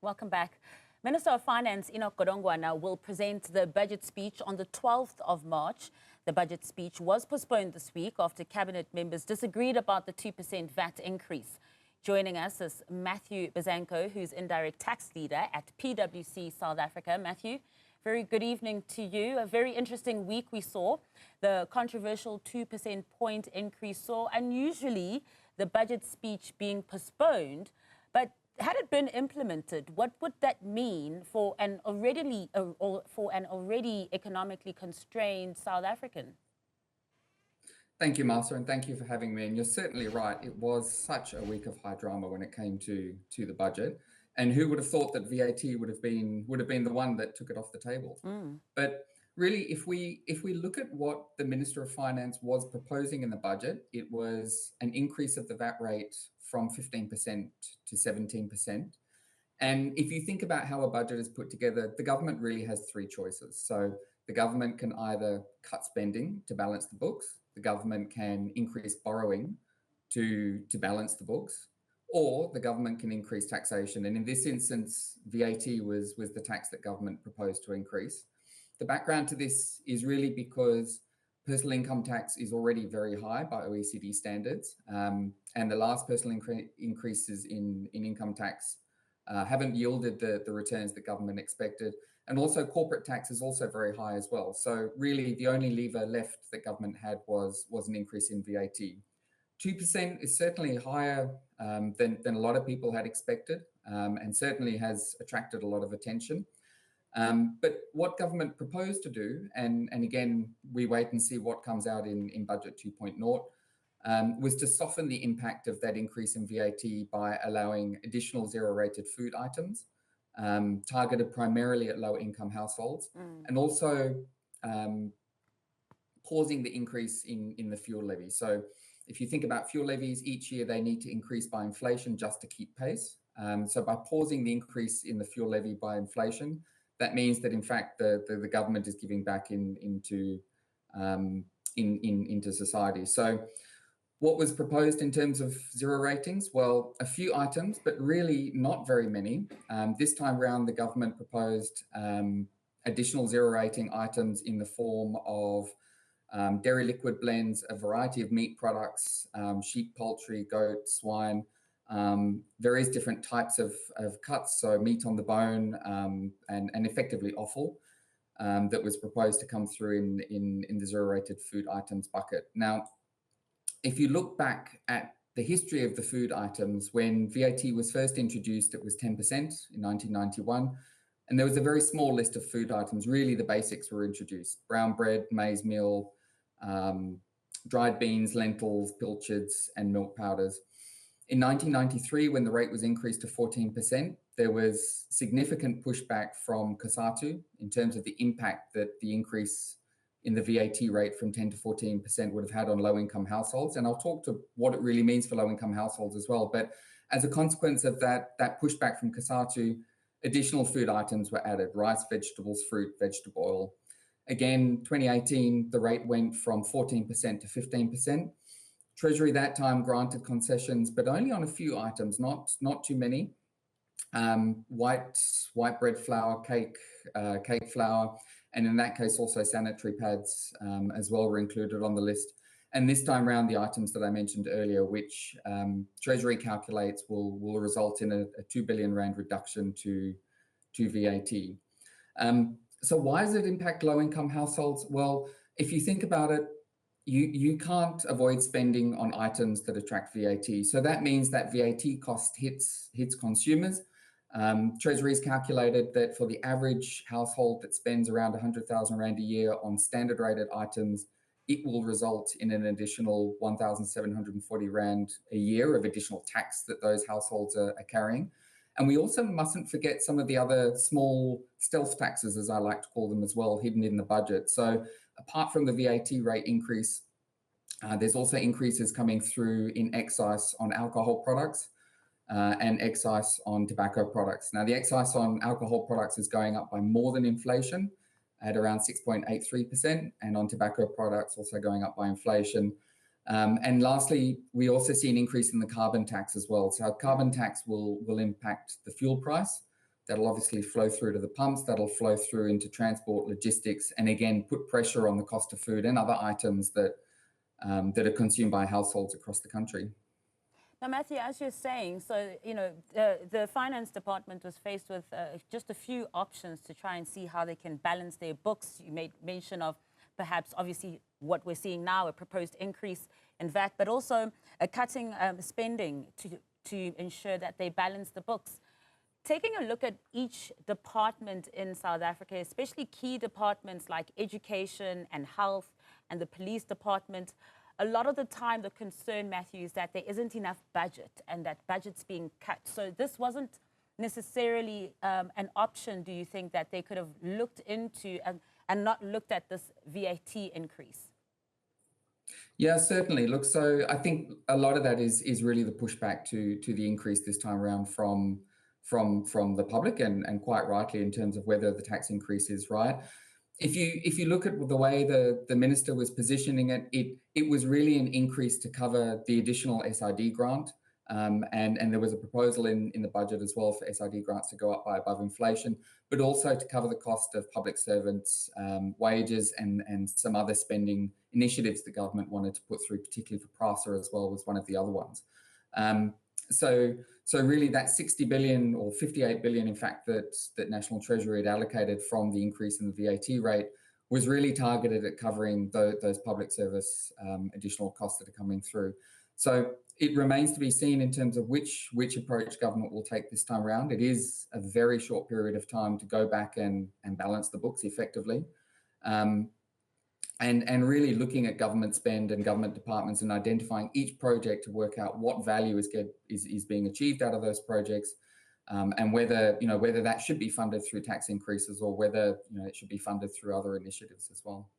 Welcome back. Minister of Finance Enoch Godongwana will present the budget speech on the 12th of March. The budget speech was postponed this week after cabinet members disagreed about the 2% VAT increase. Joining us is Matthew Besanko, who's indirect tax leader at PwC South Africa. Matthew, very good evening to you. A very interesting week we saw. The controversial 2% point increase saw unusually the budget speech being postponed. But had it been implemented, what would that mean for an already economically constrained South African? Thank you, Martha, and thank you for having me. And you're certainly right. It was such a week of high drama when it came to the budget. And who would have thought that VAT would have been the one that took it off the table? But really, if we look at what the Minister of Finance was proposing in the budget, it was an increase of the VAT rate from 15% to 17%. And if you think about how a budget is put together, the government really has three choices. So the government can either cut spending to balance the books, the government can increase borrowing to balance the books, or the government can increase taxation. And in this instance, VAT was the tax that government proposed to increase. The background to this is really because personal income tax is already very high by OECD standards. And the last personal increases in income tax haven't yielded the returns that government expected. And also corporate tax is also very high as well. So really the only lever left that government had was an increase in VAT. 2% is certainly higher than a lot of people had expected, and certainly has attracted a lot of attention. But what government proposed to do, and again, we wait and see what comes out in Budget 2.0, was to soften the impact of that increase in VAT by allowing additional zero-rated food items, targeted primarily at low-income households, and also pausing the increase in the fuel levy. So if you think about fuel levies, each year they need to increase by inflation just to keep pace. So by pausing the increase in the fuel levy by inflation, that means that in fact the government is giving back into society. So what was proposed in terms of zero ratings? Well, a few items, but really not very many. This time round, the government proposed additional zero rating items in the form of dairy liquid blends, a variety of meat products, sheep, poultry, goat, swine, various different types of cuts, so meat on the bone, and effectively offal, that was proposed to come through in the zero-rated food items bucket. Now, if you look back at the history of the food items, when VAT was first introduced, it was 10% in 1991, and there was a very small list of food items. Really, the basics were introduced: brown bread, maize meal, dried beans, lentils, pilchards, and milk powders. In 1993, when the rate was increased to 14%, there was significant pushback from COSATU in terms of the impact that the increase in the VAT rate from 10 to 14% would have had on low-income households. And I'll talk to what it really means for low-income households as well. But as a consequence of that pushback from COSATU, additional food items were added: rice, vegetables, fruit, vegetable oil. Again, 2018, the rate went from 14% to 15%. Treasury that time granted concessions, but only on a few items, not too many. White bread flour, cake flour, and in that case also sanitary pads as well were included on the list. And this time around, the items that I mentioned earlier, which Treasury calculates will result in a 2 billion rand reduction to VAT. So why does it impact low-income households? Well, if you think about it, you can't avoid spending on items that attract VAT. So that means that VAT cost hits consumers. Treasury's calculated that for the average household that spends around 100,000 Rand a year on standard rated items, it will result in an additional 1,740 Rand a year of additional tax that those households are carrying. And we also mustn't forget some of the other small stealth taxes, as I like to call them as well, hidden in the budget. So apart from the VAT rate increase, there's also increases coming through in excise on alcohol products and excise on tobacco products. Now, the excise on alcohol products is going up by more than inflation at around 6.83%, and on tobacco products also going up by inflation. And lastly, we also see an increase in the carbon tax as well. So our carbon tax will impact the fuel price. That'll obviously flow through to the pumps, that'll flow through into transport, logistics, and again, put pressure on the cost of food and other items that, that are consumed by households across the country. Now, Matthew, as you're saying, so, the Finance Department was faced with just a few options to try and see how they can balance their books. You made mention of perhaps, obviously, what we're seeing now, a proposed increase in VAT, but also cutting spending to ensure that they balance the books. Taking a look at each department in South Africa, especially key departments like education and health and the police department, a lot of the time the concern, Matthew, is that there isn't enough budget and that budget's being cut. So this wasn't necessarily an option, do you think, that they could have looked into and not looked at this VAT increase? Yeah, certainly. Look, so I think a lot of that is really the pushback to the increase this time around from the public, and quite rightly, in terms of whether the tax increase is right. If you look at the way the minister was positioning it, it was really an increase to cover the additional SID grant, and there was a proposal in the budget as well for SID grants to go up by above inflation, but also to cover the cost of public servants' wages and some other spending initiatives the government wanted to put through, particularly for PRASA as well, was one of the other ones. So really that 60 billion or 58 billion, in fact, that National Treasury had allocated from the increase in the VAT rate was really targeted at covering those public service additional costs that are coming through. So it remains to be seen in terms of which approach government will take this time around. It is a very short period of time to go back and balance the books effectively. And really looking at government spend and government departments and identifying each project to work out what value is being achieved out of those projects, and whether that should be funded through tax increases or whether it should be funded through other initiatives as well.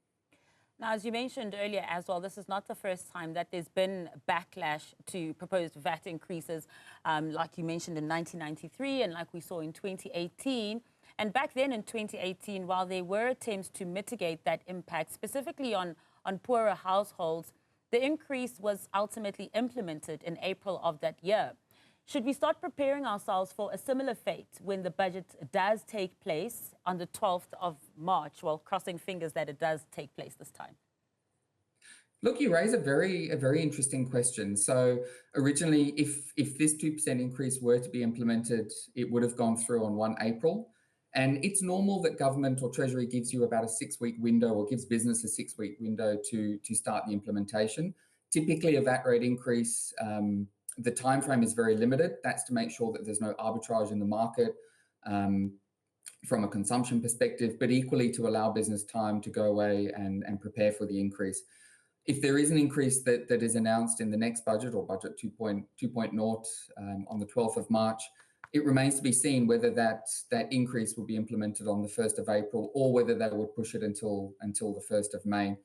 Now, as you mentioned earlier as well, this is not the first time that there's been backlash to proposed VAT increases, like you mentioned in 1993 and like we saw in 2018. And back then in 2018, while there were attempts to mitigate that impact, specifically on poorer households, the increase was ultimately implemented in April of that year. Should we start preparing ourselves for a similar fate when the budget does take place on the 12th of March, while crossing fingers that it does take place this time? Look, you raise a very interesting question. So originally, if this 2% increase were to be implemented, it would have gone through on 1 April. And it's normal that government or Treasury gives you about a 6-week window, or gives business a 6-week window to start the implementation. Typically, a VAT rate increase, the time frame is very limited. That's to make sure that there's no arbitrage in the market from a consumption perspective, but equally to allow business time to go away and prepare for the increase. If there is an increase that is announced in the next budget, or budget 2.0 on the 12th of March, it remains to be seen whether that increase will be implemented on the 1st of April, or whether they would push it until the 1st of May.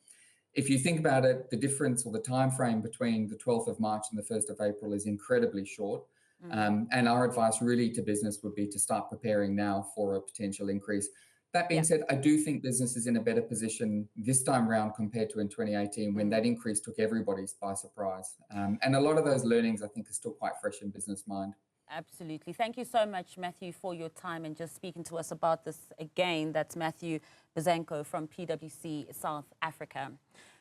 If you think about it, the difference or the time frame between the 12th of March and the 1st of April is incredibly short. And our advice really to business would be to start preparing now for a potential increase. That being said, I do think business is in a better position this time around compared to in 2018, when that increase took everybody by surprise. And a lot of those learnings, I think, are still quite fresh in business mind. Absolutely. Thank you so much, Matthew, for your time and just speaking to us about this again. That's Matthew Besanko from PwC South Africa.